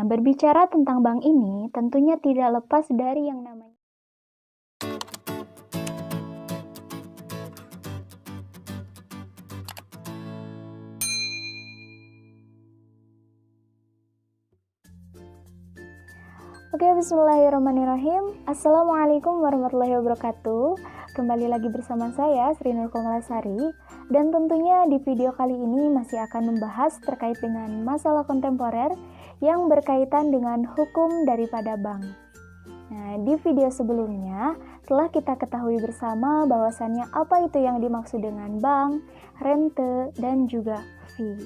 Nah, berbicara tentang bank ini, tentunya tidak lepas dari yang namanya. Oke, bismillahirrahmanirrahim. Assalamualaikum warahmatullahi wabarakatuh. Kembali lagi bersama saya, Sri Nur Komalasari. Dan tentunya di video kali ini masih akan membahas terkait dengan masalah kontemporer yang berkaitan dengan hukum daripada bank. Nah, di video sebelumnya telah kita ketahui bersama bahwasannya apa itu yang dimaksud dengan bank, rente, dan juga fee.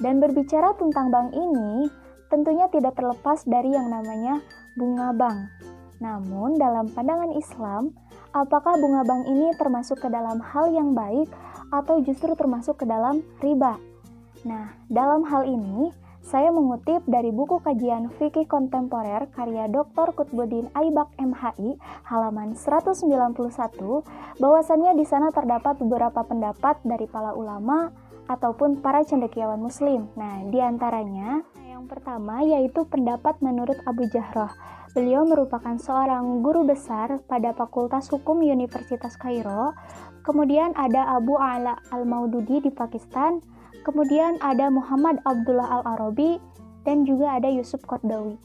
Dan berbicara tentang bank ini, tentunya tidak terlepas dari yang namanya bunga bank. Namun, dalam pandangan Islam, apakah bunga bank ini termasuk ke dalam hal yang baik atau justru termasuk ke dalam riba? Nah, dalam hal ini, saya mengutip dari buku kajian fikih kontemporer karya Dr. Qutbuddin Aibak MHI halaman 191, bahwasannya di sana terdapat beberapa pendapat dari para ulama ataupun para cendekiawan muslim. Nah, di antaranya yang pertama yaitu pendapat menurut Abu Jahroh. Beliau merupakan seorang guru besar pada Fakultas Hukum Universitas Kairo. Kemudian ada Abu Ala Al-Maududi di Pakistan. Kemudian ada Muhammad Abdullah Al-Arabi dan juga ada Yusuf Qardawi.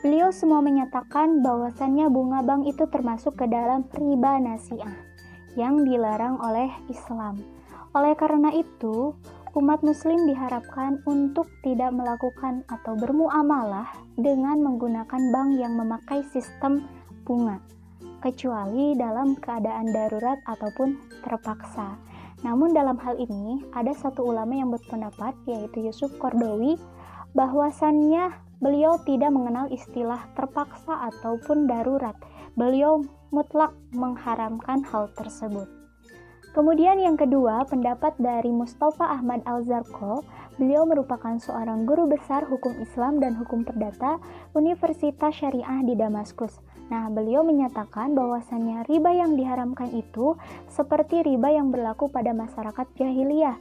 Beliau semua menyatakan bahwasannya bunga bank itu termasuk ke dalam riba nasi'ah yang dilarang oleh Islam. Oleh karena itu, umat muslim diharapkan untuk tidak melakukan atau bermuamalah dengan menggunakan bank yang memakai sistem bunga, kecuali dalam keadaan darurat ataupun terpaksa. Namun dalam hal ini, ada satu ulama yang berpendapat, yaitu Yusuf Qardawi, bahwasannya beliau tidak mengenal istilah terpaksa ataupun darurat. Beliau mutlak mengharamkan hal tersebut. Kemudian yang kedua, pendapat dari Mustafa Ahmad Al-Zarqo. Beliau merupakan seorang guru besar hukum Islam dan hukum perdata Universitas Syariah di Damaskus. Nah, beliau menyatakan bahwasannya riba yang diharamkan itu seperti riba yang berlaku pada masyarakat jahiliyah,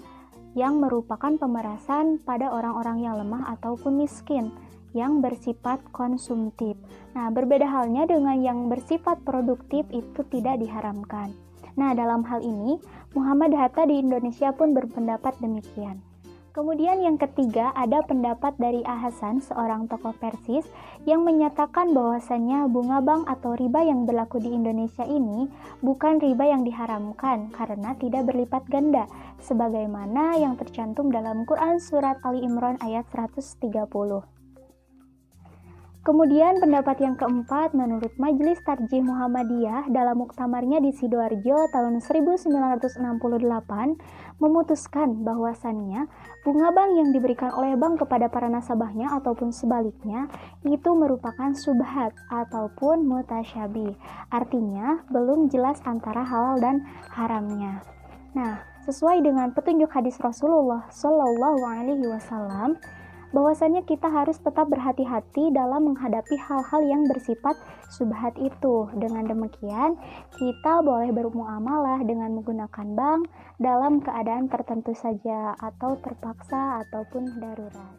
yang merupakan pemerasan pada orang-orang yang lemah ataupun miskin, yang bersifat konsumtif. Nah, berbeda halnya dengan yang bersifat produktif itu tidak diharamkan. Nah, dalam hal ini, Muhammad Hatta di Indonesia pun berpendapat demikian. Kemudian yang ketiga, ada pendapat dari Hasan, seorang tokoh Persis, yang menyatakan bahwasannya bunga bank atau riba yang berlaku di Indonesia ini bukan riba yang diharamkan karena tidak berlipat ganda, sebagaimana yang tercantum dalam Quran Surat Ali Imran ayat 130. Kemudian pendapat yang keempat menurut Majelis Tarjih Muhammadiyah dalam muktamarnya di Sidoarjo tahun 1968 memutuskan bahwasannya bunga bank yang diberikan oleh bank kepada para nasabahnya ataupun sebaliknya itu merupakan subhat ataupun mutasyabih. Artinya belum jelas antara halal dan haramnya. Nah, sesuai dengan petunjuk hadis Rasulullah Shallallahu Alaihi Wasallam, bahwasannya kita harus tetap berhati-hati dalam menghadapi hal-hal yang bersifat subhat itu. Dengan demikian, kita boleh bermuamalah dengan menggunakan bank dalam keadaan tertentu saja atau terpaksa ataupun darurat.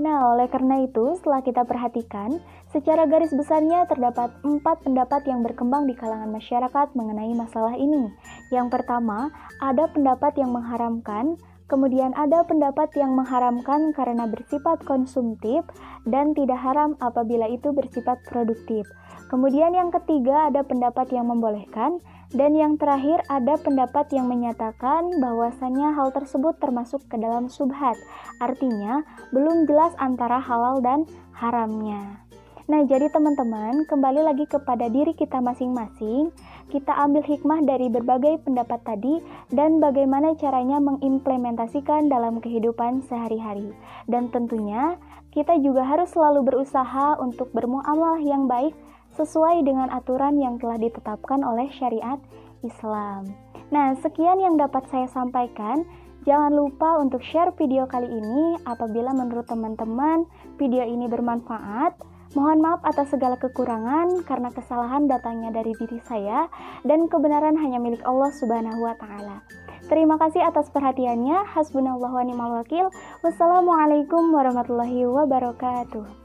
Nah, oleh karena itu, setelah kita perhatikan, secara garis besarnya terdapat 4 pendapat yang berkembang di kalangan masyarakat mengenai masalah ini. Yang pertama, ada pendapat yang mengharamkan. Kemudian ada pendapat yang mengharamkan karena bersifat konsumtif dan tidak haram apabila itu bersifat produktif. Kemudian yang ketiga ada pendapat yang membolehkan, dan yang terakhir ada pendapat yang menyatakan bahwasannya hal tersebut termasuk ke dalam subhat, artinya belum jelas antara halal dan haramnya. Nah, jadi teman-teman, kembali lagi kepada diri kita masing-masing, kita ambil hikmah dari berbagai pendapat tadi dan bagaimana caranya mengimplementasikan dalam kehidupan sehari-hari. Dan tentunya, kita juga harus selalu berusaha untuk bermuamalah yang baik sesuai dengan aturan yang telah ditetapkan oleh syariat Islam. Nah, sekian yang dapat saya sampaikan. Jangan lupa untuk share video kali ini apabila menurut teman-teman video ini bermanfaat. Mohon maaf atas segala kekurangan karena kesalahan datangnya dari diri saya dan kebenaran hanya milik Allah Subhanahu wa taala. Terima kasih atas perhatiannya. Hasbunallahu wa ni'mal wakil. Wassalamualaikum warahmatullahi wabarakatuh.